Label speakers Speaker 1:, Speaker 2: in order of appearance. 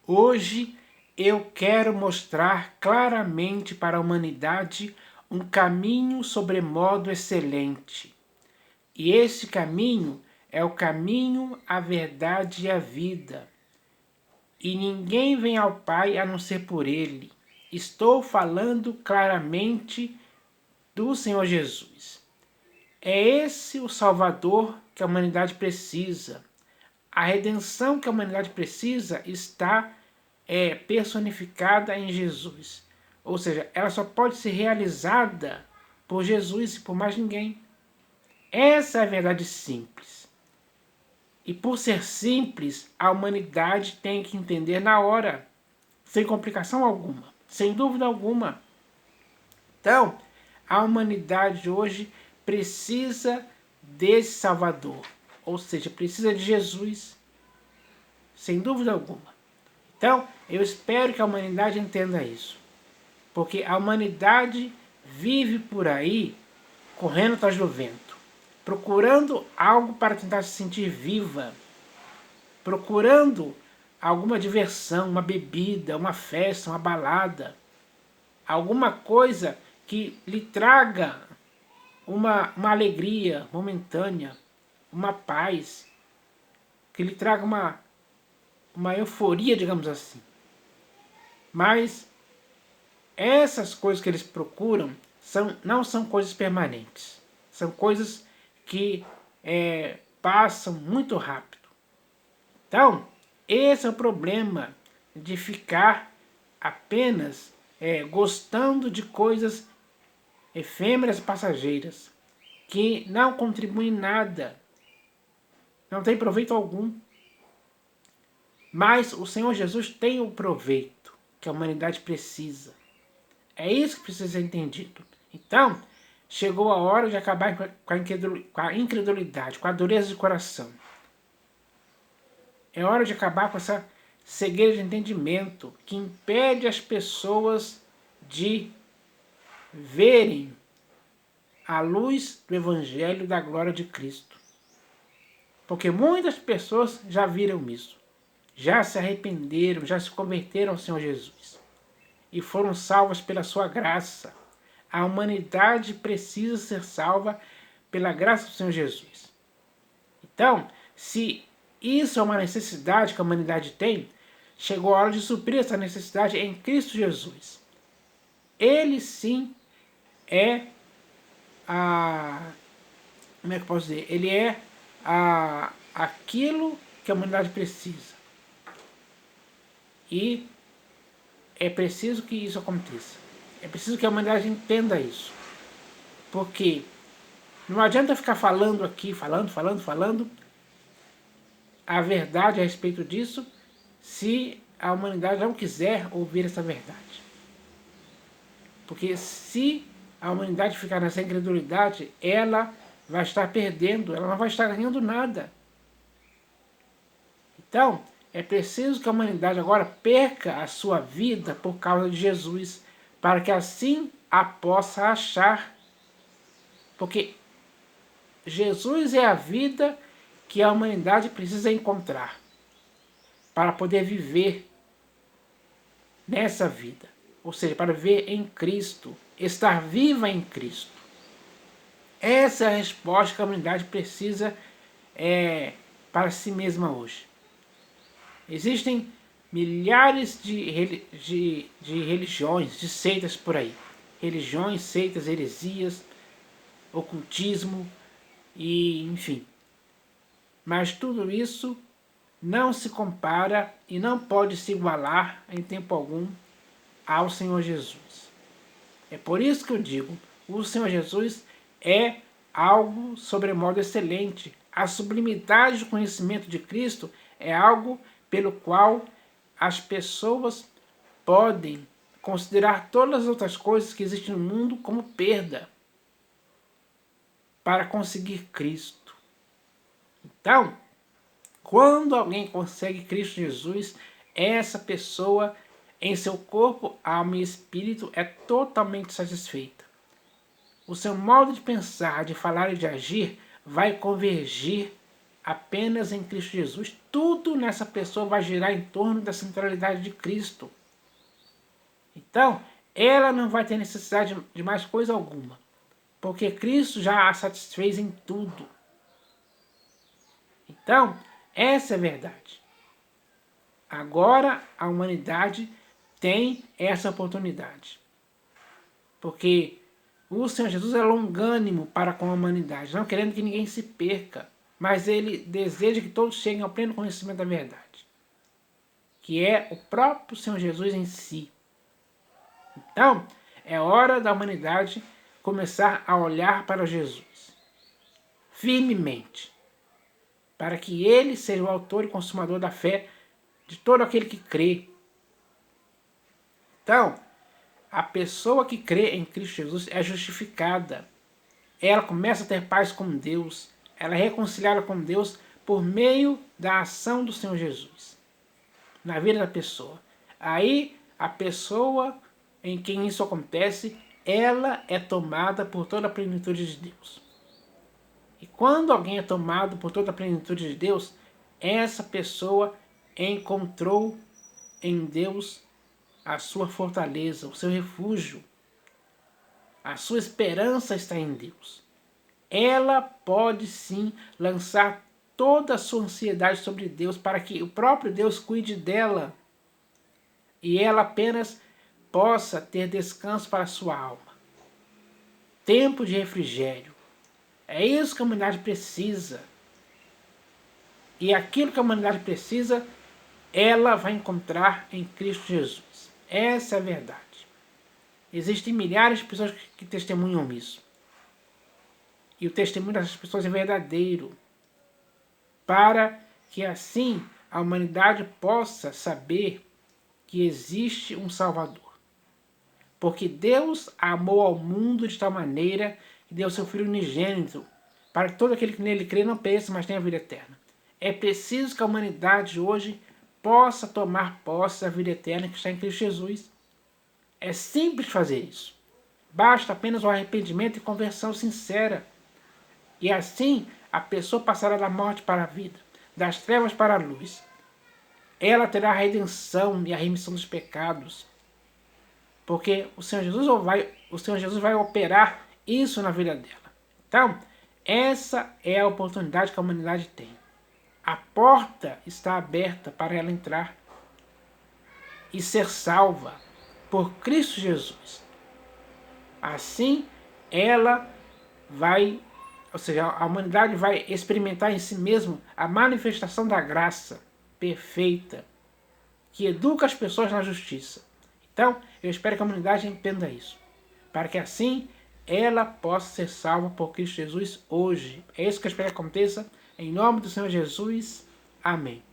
Speaker 1: Hoje eu quero mostrar claramente para a humanidade um caminho sobremodo excelente. E esse caminho é o caminho, a verdade e a vida. E ninguém vem ao Pai a não ser por Ele. Estou falando claramente do Senhor Jesus. É esse o Salvador que a humanidade precisa. A redenção que a humanidade precisa está personificada em Jesus. Ou seja, ela só pode ser realizada por Jesus e por mais ninguém. Essa é a verdade simples. E por ser simples, a humanidade tem que entender na hora, sem complicação alguma, sem dúvida alguma. Então, a humanidade hoje precisa desse Salvador, ou seja, precisa de Jesus, sem dúvida alguma. Então, eu espero que a humanidade entenda isso, porque a humanidade vive por aí correndo atrás do vento, procurando algo para tentar se sentir viva, procurando alguma diversão, uma bebida, uma festa, uma balada, alguma coisa que lhe traga uma alegria momentânea, uma paz, que lhe traga uma euforia, digamos assim. Mas essas coisas que eles procuram não são coisas permanentes. São coisas que passam muito rápido. Então, esse é o problema de ficar apenas gostando de coisas efêmeras, passageiras, que não contribuem em nada, não tem proveito algum. Mas o Senhor Jesus tem o proveito que a humanidade precisa. É isso que precisa ser entendido. Então, chegou a hora de acabar com a incredulidade, com a dureza de coração. É hora de acabar com essa cegueira de entendimento que impede as pessoas de verem a luz do Evangelho da glória de Cristo. Porque muitas pessoas já viram isso, já se arrependeram, já se converteram ao Senhor Jesus e foram salvas pela sua graça. A humanidade precisa ser salva pela graça do Senhor Jesus. Então, se isso é uma necessidade que a humanidade tem, chegou a hora de suprir essa necessidade em Cristo Jesus. Ele sim é como é que eu posso dizer? Ele é aquilo que a humanidade precisa. E é preciso que isso aconteça. É preciso que a humanidade entenda isso. Porque não adianta ficar falando aqui, falando a verdade a respeito disso, se a humanidade não quiser ouvir essa verdade. Porque se a humanidade ficar nessa incredulidade, ela vai estar perdendo, ela não vai estar ganhando nada. Então, é preciso que a humanidade agora perca a sua vida por causa de Jesus, para que assim a possa achar. Porque Jesus é a vida que a humanidade precisa encontrar para poder viver nessa vida. Ou seja, para viver em Cristo, estar viva em Cristo. Essa é a resposta que a humanidade precisa para si mesma hoje. Existem milhares de religiões, de seitas por aí. Religiões, seitas, heresias, ocultismo, e enfim. Mas tudo isso não se compara e não pode se igualar em tempo algum ao Senhor Jesus. É por isso que eu digo, o Senhor Jesus é algo sobremodo excelente. A sublimidade do conhecimento de Cristo é algo pelo qual as pessoas podem considerar todas as outras coisas que existem no mundo como perda para conseguir Cristo. Então, quando alguém consegue Cristo Jesus, essa pessoa em seu corpo, alma e espírito é totalmente satisfeita. O seu modo de pensar, de falar e de agir vai convergir apenas em Cristo Jesus. Tudo nessa pessoa vai girar em torno da centralidade de Cristo. Então, ela não vai ter necessidade de mais coisa alguma, porque Cristo já a satisfez em tudo. Então, essa é a verdade. Agora a humanidade tem essa oportunidade, porque o Senhor Jesus é longânimo para com a humanidade, não querendo que ninguém se perca, mas Ele deseja que todos cheguem ao pleno conhecimento da verdade, que é o próprio Senhor Jesus em si. Então, é hora da humanidade começar a olhar para Jesus firmemente, para que Ele seja o autor e consumador da fé de todo aquele que crê. Então, a pessoa que crê em Cristo Jesus é justificada. Ela começa a ter paz com Deus. Ela é reconciliada com Deus por meio da ação do Senhor Jesus na vida da pessoa. Aí, a pessoa em quem isso acontece, ela é tomada por toda a plenitude de Deus. E quando alguém é tomado por toda a plenitude de Deus, essa pessoa encontrou em Deus a sua fortaleza, o seu refúgio. A sua esperança está em Deus. Ela pode sim lançar toda a sua ansiedade sobre Deus para que o próprio Deus cuide dela e ela apenas possa ter descanso para a sua alma. Tempo de refrigério. É isso que a humanidade precisa. E aquilo que a humanidade precisa, ela vai encontrar em Cristo Jesus. Essa é a verdade. Existem milhares de pessoas que testemunham isso. E o testemunho dessas pessoas é verdadeiro. Para que assim a humanidade possa saber que existe um Salvador. Porque Deus amou ao mundo de tal maneira que deu seu Filho unigênito, para que todo aquele que nele crê não pereça, mas tenha a vida eterna. É preciso que a humanidade hoje possa tomar posse da vida eterna que está em Cristo Jesus. É simples fazer isso. Basta apenas o arrependimento e conversão sincera. E assim a pessoa passará da morte para a vida, das trevas para a luz. Ela terá a redenção e a remissão dos pecados. Porque o Senhor Jesus vai operar isso na vida dela. Então, essa é a oportunidade que a humanidade tem. A porta está aberta para ela entrar e ser salva por Cristo Jesus. Assim, ela vai, ou seja, a humanidade vai experimentar em si mesmo a manifestação da graça perfeita que educa as pessoas na justiça. Então, eu espero que a humanidade entenda isso, para que assim ela possa ser salva por Cristo Jesus hoje. É isso que eu espero que aconteça. Em nome do Senhor Jesus. Amém.